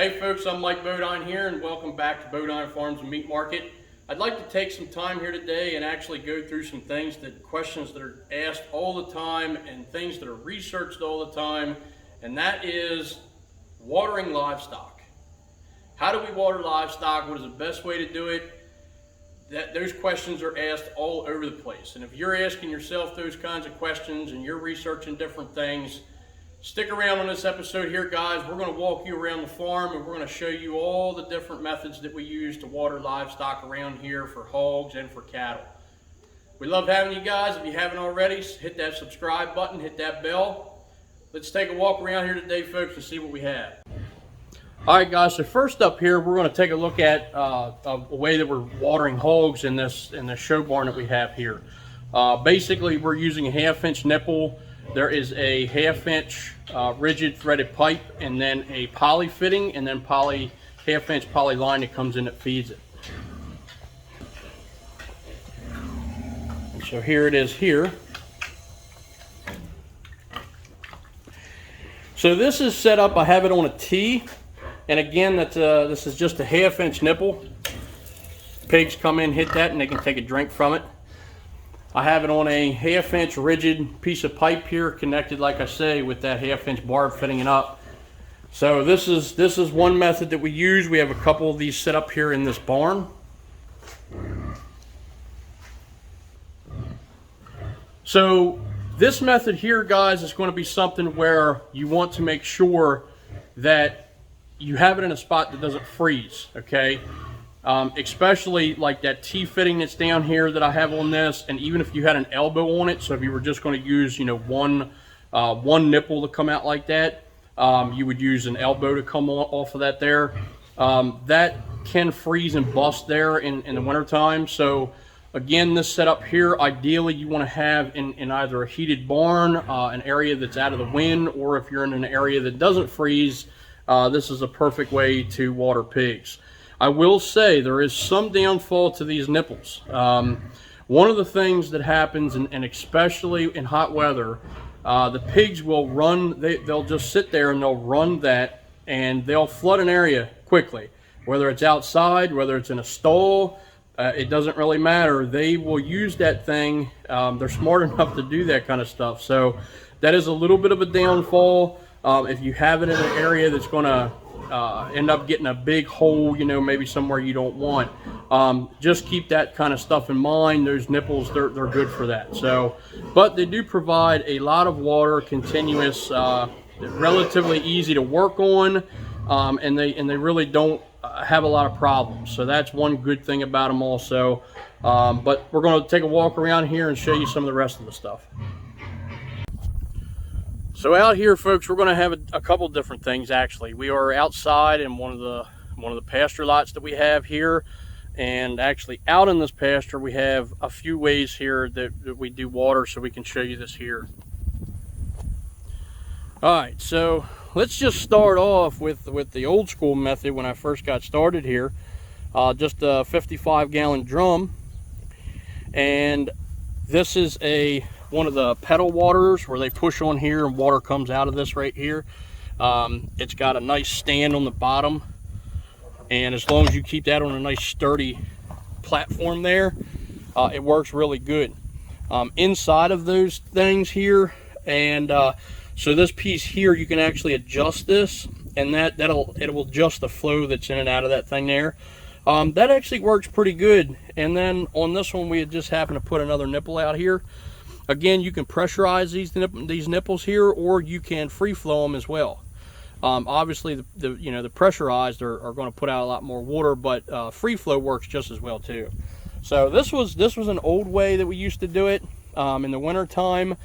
Hey folks, I'm Mike Bodine here and welcome back to Bodine Farms and Meat Market. I'd like to take some time here today and actually go through some questions that are asked all the time and things that are researched all the time, and that is watering livestock. How do we water livestock? What is the best way to do it? Those questions are asked all over the place, and if you're asking yourself those kinds of questions and you're researching different things, stick around on this episode here, guys. We're going to walk you around the farm and we're going to show you all the different methods that we use to water livestock around here for hogs and for cattle. We love having you guys. If you haven't already, hit that subscribe button, hit that bell. Let's take a walk around here today, folks, and see what we have. All right, guys, so first up here, we're going to take a look at a way that we're watering hogs in this show barn that we have here. Basically, we're using a 1/2-inch nipple. There is a 1/2-inch rigid threaded pipe, and then a poly fitting, and then 1/2-inch poly line that comes in that feeds it. And so here it is here. So this is set up, I have it on a T, and again, this is just a 1/2-inch nipple. Pigs come in, hit that, and they can take a drink from it. I have it on a 1/2-inch rigid piece of pipe here, connected, like I say, with that 1/2-inch barb fitting it up. So this is one method that we use. We have a couple of these set up here in this barn. So this method here, guys, is going to be something where you want to make sure that you have it in a spot that doesn't freeze, okay? Especially like that T-fitting that's down here that I have on this, and even if you had an elbow on it, so if you were just going to use, one nipple to come out like that, you would use an elbow to come off of that there. That can freeze and bust there in the wintertime. So again, this setup here, ideally you want to have in either a heated barn, an area that's out of the wind, or if you're in an area that doesn't freeze, this is a perfect way to water pigs. I will say there is some downfall to these nipples. One of the things that happens, and especially in hot weather, the pigs will run, they'll just sit there and they'll run that, and they'll flood an area quickly. Whether it's outside, whether it's in a stall, it doesn't really matter. They will use that thing. They're smart enough to do that kind of stuff. So that is a little bit of a downfall. If you have it in an area that's going to end up getting a big hole, maybe somewhere you don't want, just keep that kind of stuff in mind. Those nipples, they're good for that. So, but they do provide a lot of water, continuous, relatively easy to work on, and they really don't have a lot of problems. So that's one good thing about them also. But we're going to take a walk around here and show you some of the rest of the stuff. So out here, folks, we're going to have a couple different things. Actually, we are outside in one of the pasture lots that we have here, and actually out in this pasture we have a few ways here that we do water. So we can show you this here. All right, so let's just start off with the old school method. When I first got started here, just a 55-gallon drum, and this is one of the pedal waterers where they push on here and water comes out of this right here. It's got a nice stand on the bottom, and as long as you keep that on a nice sturdy platform there, it works really good. Inside of those things here, and so this piece here, you can actually adjust this, and it will adjust the flow that's in and out of that thing there. That actually works pretty good. And then on this one, we had just happened to put another nipple out here. Again, you can pressurize these nipples here, or you can free flow them as well. Obviously, the pressurized are going to put out a lot more water, but free flow works just as well too. So this was an old way that we used to do it. In the winter time,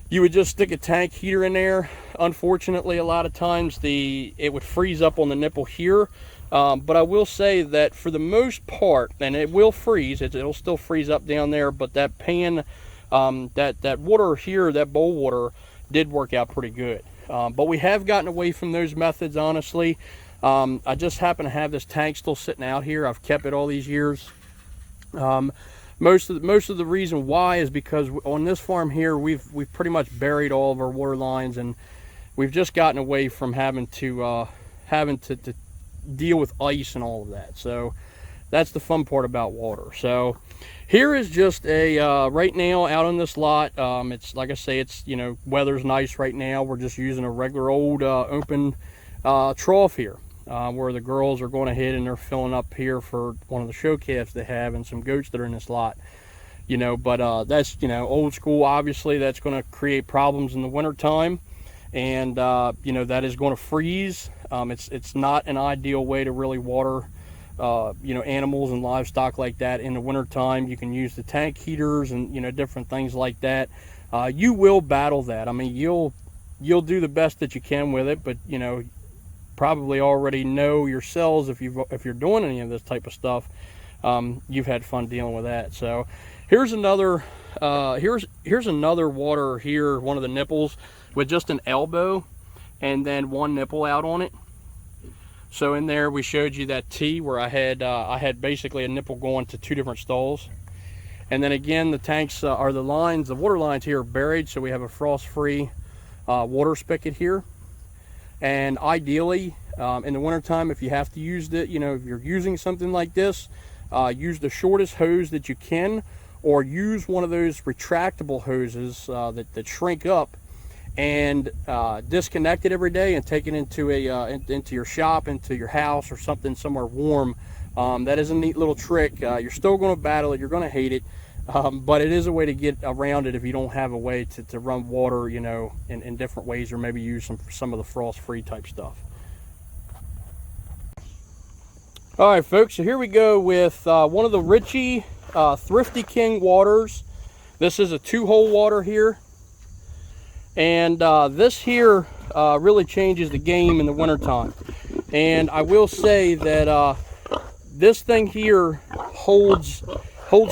you would just stick a tank heater in there. Unfortunately, a lot of times it would freeze up on the nipple here. But I will say that for the most part, and it will freeze, it'll still freeze up down there, but that pan, that water here, that bowl water, did work out pretty good. But we have gotten away from those methods, honestly. I just happen to have this tank still sitting out here. I've kept it all these years. Most of the reason why is because on this farm here, we've pretty much buried all of our water lines, and we've just gotten away from having to having to deal with ice and all of that. So that's the fun part about water. So here is just a right now out on this lot. It's like I say, it's, you know, weather's nice right now. We're just using a regular old open trough here, where the girls are going ahead and they're filling up here for one of the show calves they have and some goats that are in this lot. You know, but that's, you know, old school. Obviously that's going to create problems in the winter time, and you know, that is going to freeze. It's not an ideal way to really water you know, animals and livestock like that in the winter time. You can use the tank heaters and, you know, different things like that. You will battle that. I mean, you'll do the best that you can with it, but, you know, probably already know yourselves, if you're doing any of this type of stuff, you've had fun dealing with that. So here's another here's another water here, one of the nipples with just an elbow and then one nipple out on it. So in there we showed you that T where I had basically a nipple going to two different stalls. And then again, the tanks are the lines, the water lines here are buried, so we have a frost-free water spigot here. And ideally, in the wintertime, if you have to use it, you know, if you're using something like this, use the shortest hose that you can, or use one of those retractable hoses that shrink up, and disconnect it every day and take it into into your shop, into your house, or something somewhere warm. That is a neat little trick. You're still going to battle it, you're going to hate it, but it is a way to get around it if you don't have a way to run water, you know, in different ways, or maybe use some of the frost-free type stuff. All right, folks, so here we go with one of the Ritchie Thrifty King waters. This is a 2-hole water here. And this here really changes the game in the wintertime. And I will say that this thing here holds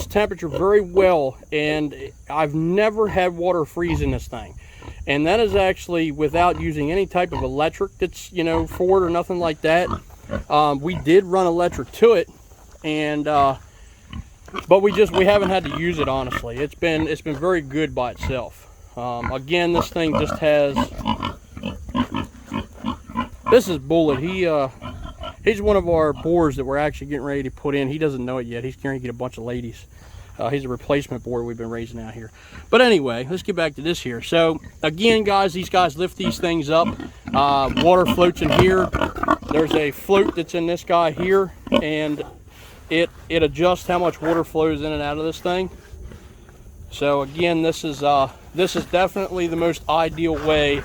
temperature very well, and I've never had water freeze in this thing. And that is actually without using any type of electric that's, you know, for it or nothing like that. We did run electric to it, and but we haven't had to use it, honestly. It's been very good by itself. Again, this thing just has, this is Bullet. He's one of our boars that we're actually getting ready to put in. He doesn't know it yet. He's going to get a bunch of ladies. He's a replacement boar we've been raising out here. But anyway, let's get back to this here. So again, guys, these guys lift these things up. Water floats in here. There's a float that's in this guy here, and it adjusts how much water flows in and out of this thing. So again, this is definitely the most ideal way.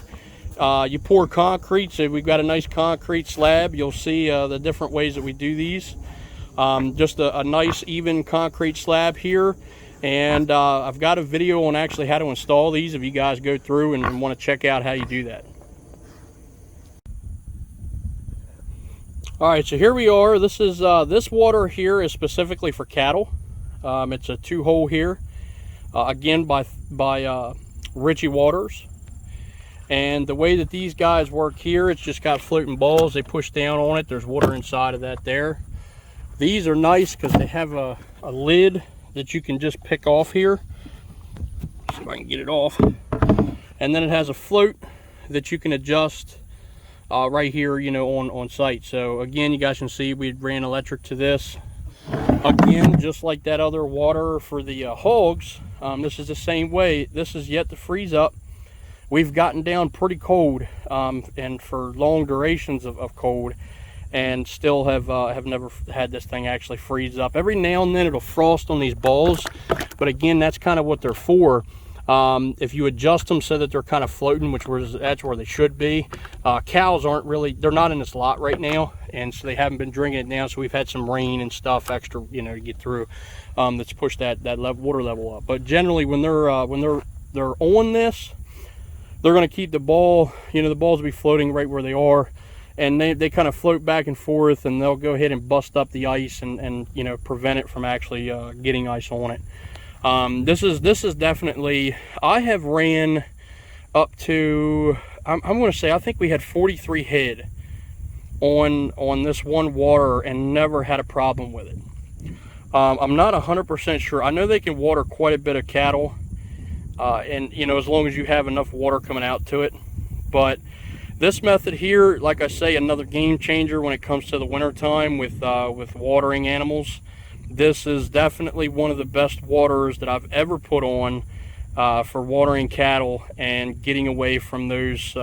You pour concrete, so we've got a nice concrete slab. You'll see the different ways that we do these. Just a nice even concrete slab here, and I've got a video on actually how to install these if you guys go through and want to check out how you do that. All right, so here we are. This is this water here is specifically for cattle. It's a 2-hole here, again by Ritchie Waters. And the way that these guys work here, it's just got floating balls. They push down on it. There's water inside of that there. These are nice because they have a lid that you can just pick off here. See if I can get it off. And then it has a float that you can adjust right here, you know, on site. So again, you guys can see we ran electric to this. Again, just like that other water for the hogs, this is the same way. This is yet to freeze up. We've gotten down pretty cold, and for long durations of cold, and still have never had this thing actually freeze up. Every now and then it'll frost on these balls, but again, that's kind of what they're for. If you adjust them so that they're kind of floating, that's where they should be. Cows aren't really, they're not in this lot right now, and so they haven't been drinking it now. So we've had some rain and stuff extra, you know, to get through. That's pushed that water level up. But generally, when they're on this, they're going to keep the ball, you know, the balls will be floating right where they are, and they kind of float back and forth, and they'll go ahead and bust up the ice and you know, prevent it from actually getting ice on it. This is definitely, I have ran up to, I'm going to say, I think we had 43 head on this one water and never had a problem with it. I'm not 100% sure. I know they can water quite a bit of cattle, and you know, as long as you have enough water coming out to it. But This method here, like I say, another game changer when it comes to the winter time with watering animals. This is definitely one of the best waters that I've ever put on for watering cattle and getting away from those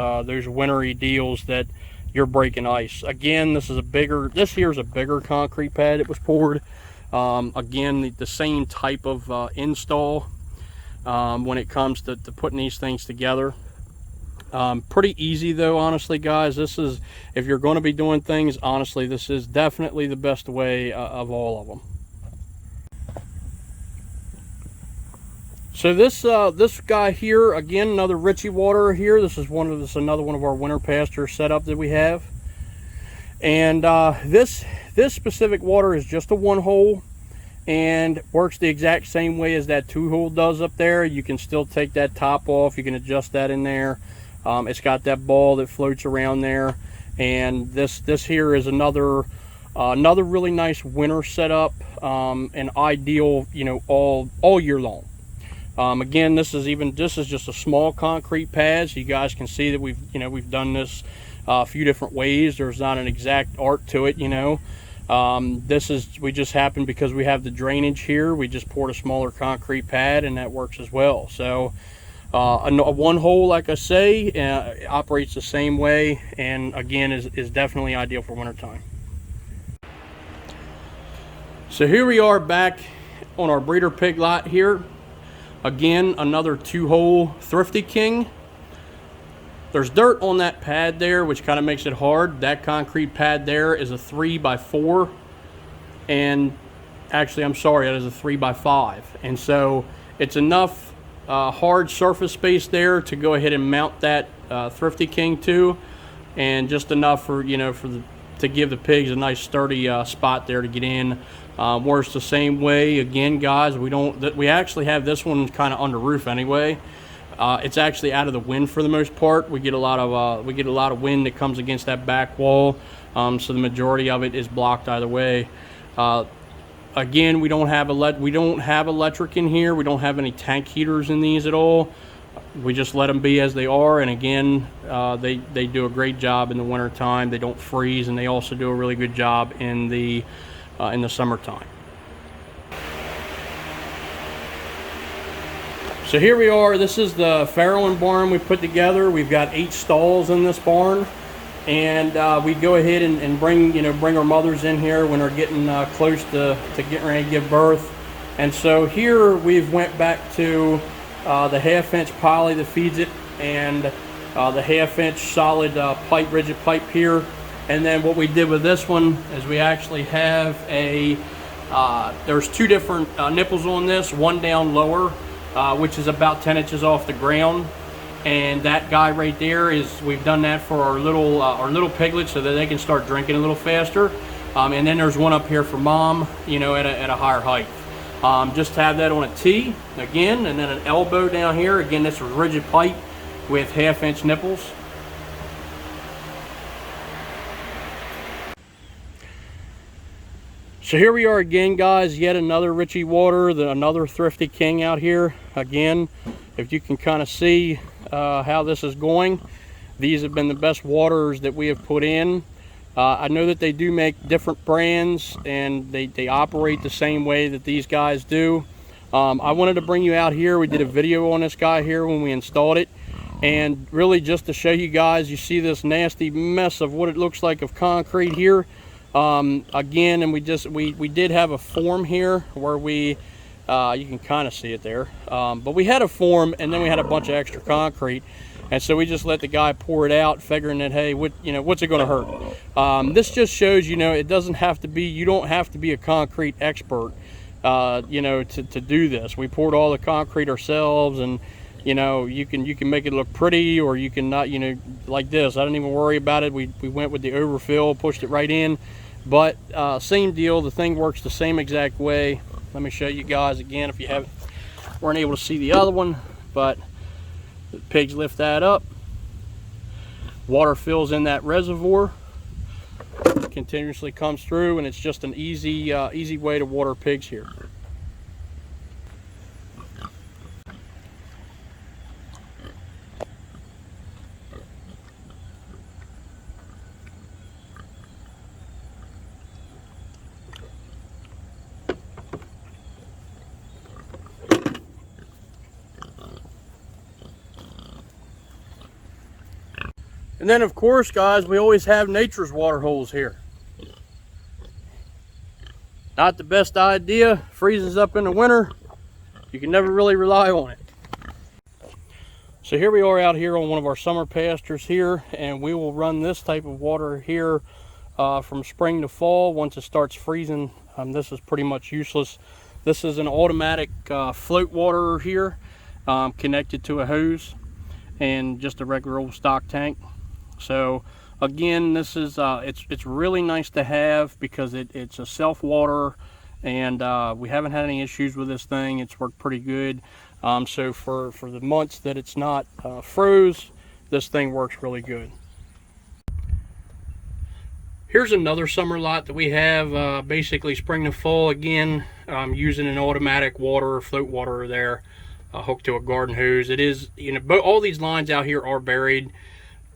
wintry deals that you're breaking ice. Again, this here is a bigger concrete pad that was poured. Again, the same type of install when it comes to putting these things together. Pretty easy though, honestly, guys. This is, if you're going to be doing things, honestly, this is definitely the best way of all of them. So this guy here, again, another Ritchie water here. This is another one of our winter pasture setup that we have. And this specific water is just a 1-hole and works the exact same way as that 2-hole does up there. You can still take that top off. You can adjust that in there. It's got that ball that floats around there, and this here is another really nice winter setup, and ideal, you know, all year long. Again, this is just a small concrete pad, so you guys can see that we've done this a few different ways. There's not an exact art to it, you know. We just happened, because we have the drainage here, we just poured a smaller concrete pad, and that works as well. So a 1-hole, like I say, operates the same way, and again is definitely ideal for wintertime. So here we are back on our breeder pig lot here. Again, another 2-hole Thrifty King. There's dirt on that pad there, which kind of makes it hard. That concrete pad there is a 3x4, and actually, I'm sorry, that is a 3x5, and so it's enough hard surface space there to go ahead and mount that Thrifty King to, and just enough for, you know, to give the pigs a nice sturdy spot there to get in. Works the same way. Again, guys, we actually have this one kind of under roof anyway. It's actually out of the wind for the most part. We get a lot of wind that comes against that back wall, so the majority of it is blocked either way. Again, we don't have electric in here. We don't have any tank heaters in these at all. We just let them be as they are, and again, they do a great job in the winter time. They don't freeze, and they also do a really good job in the summertime. So here we are. This is the farrowing barn we put together. We've got 8 stalls in this barn, and we go ahead and bring our mothers in here when they're getting close to getting ready to give birth. And so here we've went back to the 1/2-inch poly that feeds it, and the 1/2-inch solid rigid pipe here. And then what we did with this one is we actually have there's 2 different nipples on this, one down lower, which is about 10 inches off the ground, and that guy right there we've done that for our little piglets so that they can start drinking a little faster. And then there's one up here for mom, you know, at a higher height. Just have that on a T again, and then an elbow down here. Again, this is rigid pipe with 1/2-inch nipples. So here we are again, guys, yet another Ritchie water, another Thrifty King out here. Again, if you can kind of see how this is going, these have been the best waters that we have put in. I know that they do make different brands, and they operate the same way that these guys do. I wanted to bring you out here. We did a video on this guy here when we installed it, and really just to show you guys, you see this nasty mess of what it looks like of concrete here. Again, and we did have a form here where you can kind of see it there, but we had a form, and then we had a bunch of extra concrete, and so we just let the guy pour it out, figuring that, hey, what's it going to hurt? This just shows, you know, it doesn't have to be, you don't have to be a concrete expert, you know, to do this. We poured all the concrete ourselves, and you know, you can make it look pretty, or you can not, you know, like this. I didn't even worry about it. We went with the overfill, pushed it right in. But same deal, the thing works the same exact way. Let me show you guys again if you weren't able to see the other one, but the pigs lift that up. Water fills in that reservoir, continuously comes through, and it's just an easy way to water pigs here. And then of course, guys, we always have nature's water holes here. Not the best idea, freezes up in the winter. You can never really rely on it. So here we are out here on one of our summer pastures here, and we will run this type of water here from spring to fall. Once it starts freezing, this is pretty much useless. This is an automatic float water here, connected to a hose and just a regular old stock tank. So again, this is it's really nice to have because it's a self water, and we haven't had any issues with this thing. It's worked pretty good. So for the months that it's not froze, this thing works really good. Here's another summer lot that we have, basically spring to fall again, using an automatic water, float water there, hooked to a garden hose. It is, you know, but all these lines out here are buried.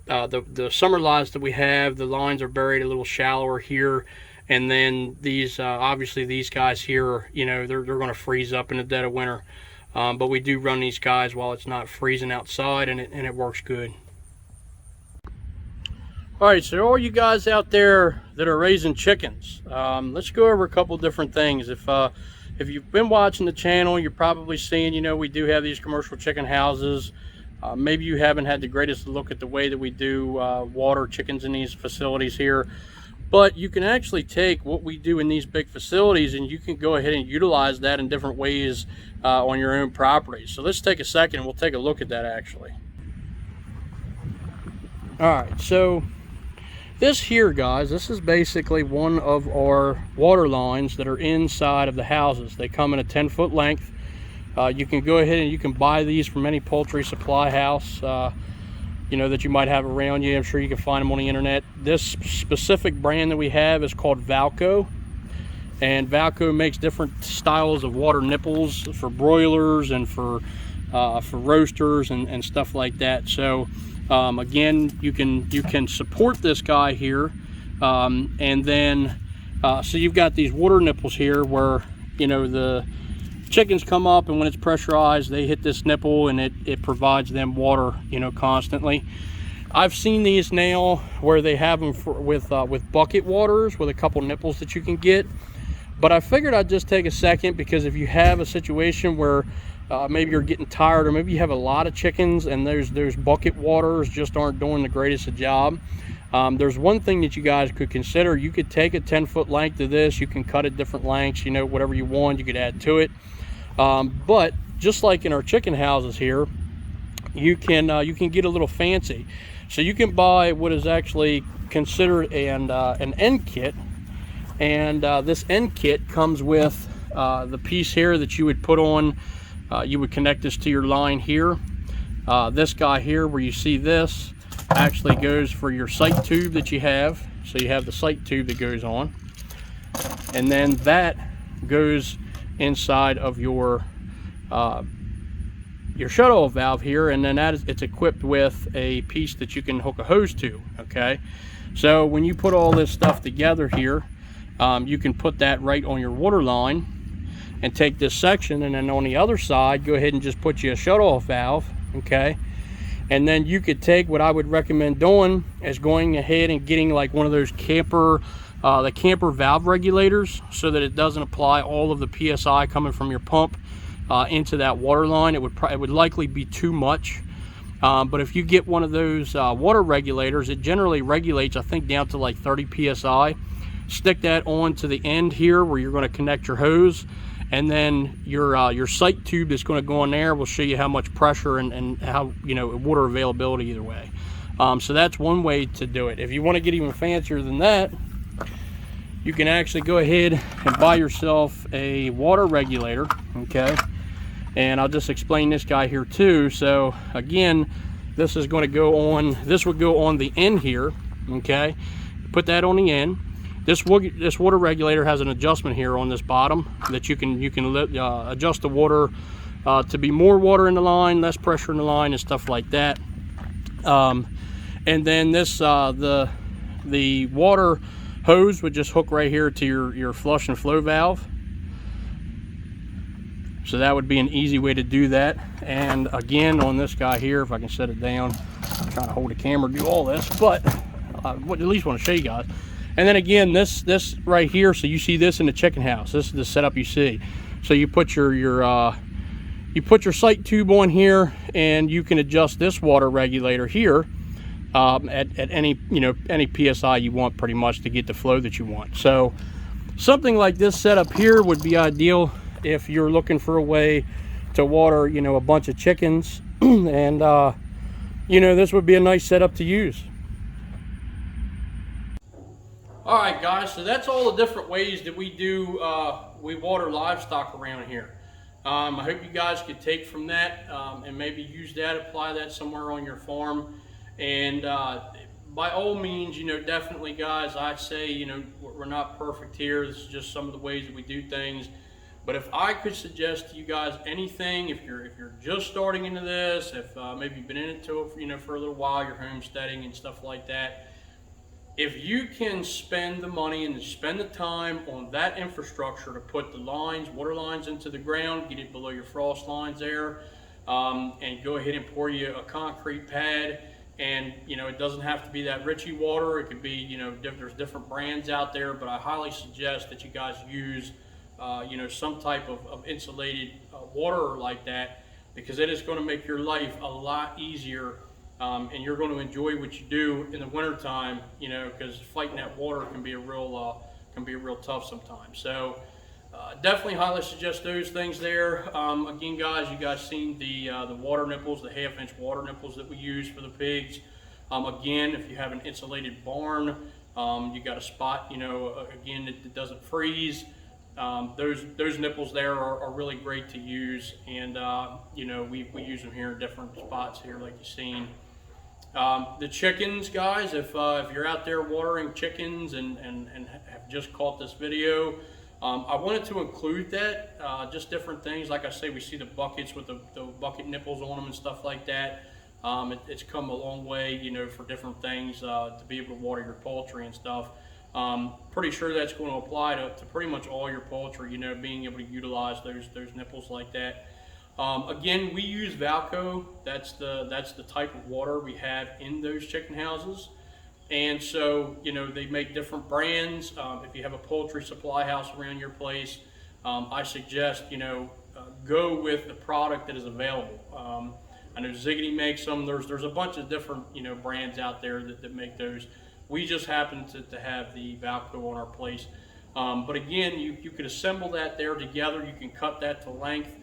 The summer lots that we have, the lines are buried a little shallower here, and then these, obviously these guys here, you know, they're going to freeze up in the dead of winter. But we do run these guys while it's not freezing outside, and it works good. All right, so all you guys out there that are raising chickens, let's go over a couple different things. If you've been watching the channel, you're probably seeing, you know, we do have these commercial chicken houses. Maybe you haven't had the greatest look at the way that we do water chickens in these facilities here. But you can actually take what we do in these big facilities, and you can go ahead and utilize that in different ways on your own property. So let's take a second and we'll take a look at that actually. All right, so this here, guys, this is basically one of our water lines that are inside of the houses. They come in a 10-foot length. You can go ahead and you can buy these from any poultry supply house, you know, that you might have around you. I'm sure you can find them on the internet. This specific brand that we have is called Valco, and Valco makes different styles of water nipples for broilers and for roasters and stuff like that. So again, you can support this guy here, and then so you've got these water nipples here where, you know, the chickens come up, and when it's pressurized, they hit this nipple, and it provides them water, you know, constantly. I've seen these now where they have them with bucket waters with a couple nipples that you can get. But I figured I'd just take a second, because if you have a situation where maybe you're getting tired, or maybe you have a lot of chickens and those bucket waters just aren't doing the greatest of job, there's one thing that you guys could consider. You could take a 10-foot length of this. You can cut it different lengths, you know, whatever you want, you could add to it. But just like in our chicken houses here, you can get a little fancy. So you can buy what is actually considered an end kit, and this end kit comes with the piece here that you would put on. You would connect this to your line here. This guy here, where you see this, actually goes for your sight tube that you have. So you have the sight tube that goes on, and then that goes inside of your shut-off valve here, and then it's equipped with a piece that you can hook a hose to. Okay, so when you put all this stuff together here, you can put that right on your water line and take this section, and then on the other side go ahead and just put you a shut-off valve. Okay, and then you could take, what I would recommend doing is going ahead and getting like one of those the camper valve regulators, so that it doesn't apply all of the PSI coming from your pump into that water line. It would likely be too much. But if you get one of those water regulators, it generally regulates, I think, down to like 30 PSI. Stick that on to the end here where you're going to connect your hose, and then your sight tube that's going to go in there will show you how much pressure and how, you know, water availability either way. So that's one way to do it. If you want to get even fancier than that, you can actually go ahead and buy yourself a water regulator. Okay, and I'll just explain this guy here too. So again, this is going to go on, this would go on the end here. Okay, put that on the end. This water regulator has an adjustment here on this bottom that you can adjust the water to be more water in the line, less pressure in the line, and stuff like that. And then this the water hose would just hook right here to your flush and flow valve. So that would be an easy way to do that. And again, on this guy here, if I can set it down, I'm trying to hold the camera, do all this, but I at least want to show you guys. And then again, this right here, so you see this in the chicken house. This is the setup you see. So you put your sight tube on here, and you can adjust this water regulator here at any any PSI you want, pretty much, to get the flow that you want. So something like this setup here would be ideal if you're looking for a way to water, a bunch of chickens, and this would be a nice setup to use. All right, guys, so that's all the different ways that we water livestock around here. I hope you guys could take from that and maybe use that, apply that somewhere on your farm. And by all means, definitely, guys, I'd say, we're not perfect here. This is just some of the ways that we do things. But if I could suggest to you guys anything, if you're just starting into this, if maybe you've been in it for a little while, you're homesteading and stuff like that, if you can spend the money and spend the time on that infrastructure to put the lines, water lines into the ground, get it below your frost lines there, and go ahead and pour you a concrete pad. And it doesn't have to be that Ritchie water. It could be, there's different brands out there, but I highly suggest that you guys use some type of insulated water like that, because it is going to make your life a lot easier. And you're going to enjoy what you do in the wintertime, because fighting that water can be a real tough sometimes. So definitely highly suggest those things there. Again, guys, you guys seen the water nipples, the 1/2-inch water nipples that we use for the pigs. Again, if you have an insulated barn, you got a spot, again, that doesn't freeze. Those nipples there are really great to use, and we use them here in different spots here, like you've seen. The chickens, guys, if you're out there watering chickens and have just caught this video, I wanted to include that, just different things. Like I say, we see the buckets with the bucket nipples on them and stuff like that. It's come a long way, for different things, to be able to water your poultry and stuff. Pretty sure that's going to apply to pretty much all your poultry, being able to utilize those nipples like that. Again, we use Valco. That's the type of water we have in those chicken houses. And so, they make different brands. If you have a poultry supply house around your place, I suggest, go with the product that is available. I know Ziggity makes them. There's a bunch of different, brands out there that make those. We just happen to have the Valco on our place. But again, you could assemble that there together. You can cut that to length.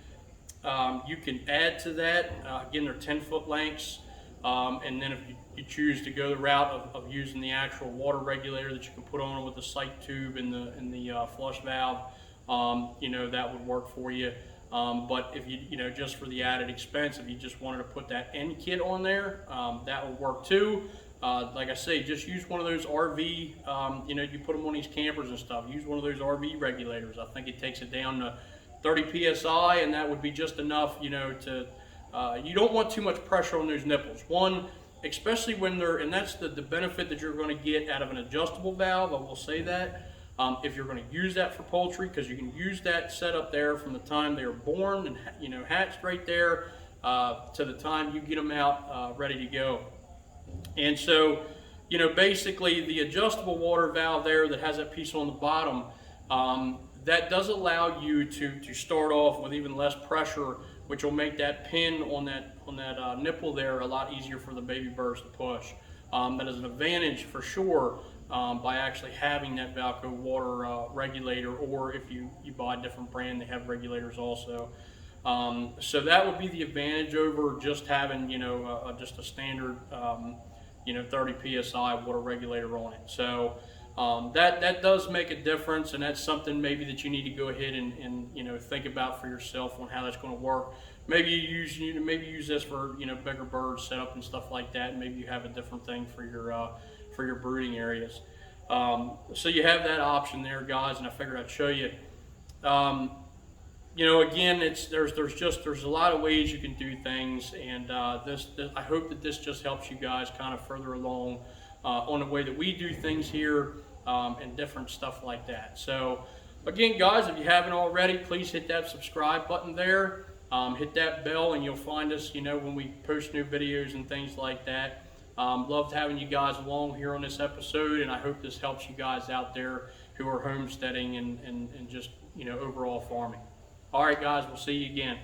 You can add to that. Again, they're 10-foot lengths. And then if you choose to go the route of using the actual water regulator that you can put on with the sight tube and the flush valve, that would work for you. But if you just for the added expense, if you just wanted to put that end kit on there, that would work too. Like I say, just use one of those RV, you put them on these campers and stuff. Use one of those RV regulators. I think it takes it down to 30 PSI, and that would be just enough, you don't want too much pressure on those nipples. One, especially when and that's the benefit that you're going to get out of an adjustable valve, I will say that. If you're going to use that for poultry, because you can use that setup there from the time they are born and, hatched right there, to the time you get them out ready to go. And so, basically the adjustable water valve there that has that piece on the bottom, that does allow you to start off with even less pressure, which will make that pin on that nipple there a lot easier for the baby birds to push. That is an advantage for sure, by actually having that Valco water regulator, or if you buy a different brand, they have regulators also. So that would be the advantage over just having just a standard 30 PSI water regulator on it. So that does make a difference, and that's something maybe that you need to go ahead and think about for yourself on how that's going to work. Maybe you use this for bigger bird setup and stuff like that. And maybe you have a different thing for your brooding areas. So you have that option there, guys, and I figured I'd show you. Again, there's a lot of ways you can do things, and I hope that this just helps you guys kind of further along on the way that we do things here, and different stuff like that. So again, guys, if you haven't already, please hit that subscribe button there. Hit that bell, and you'll find us when we post new videos and things like that. Loved having you guys along here on this episode, and I hope this helps you guys out there who are homesteading and just, overall farming. All right, guys, we'll see you again.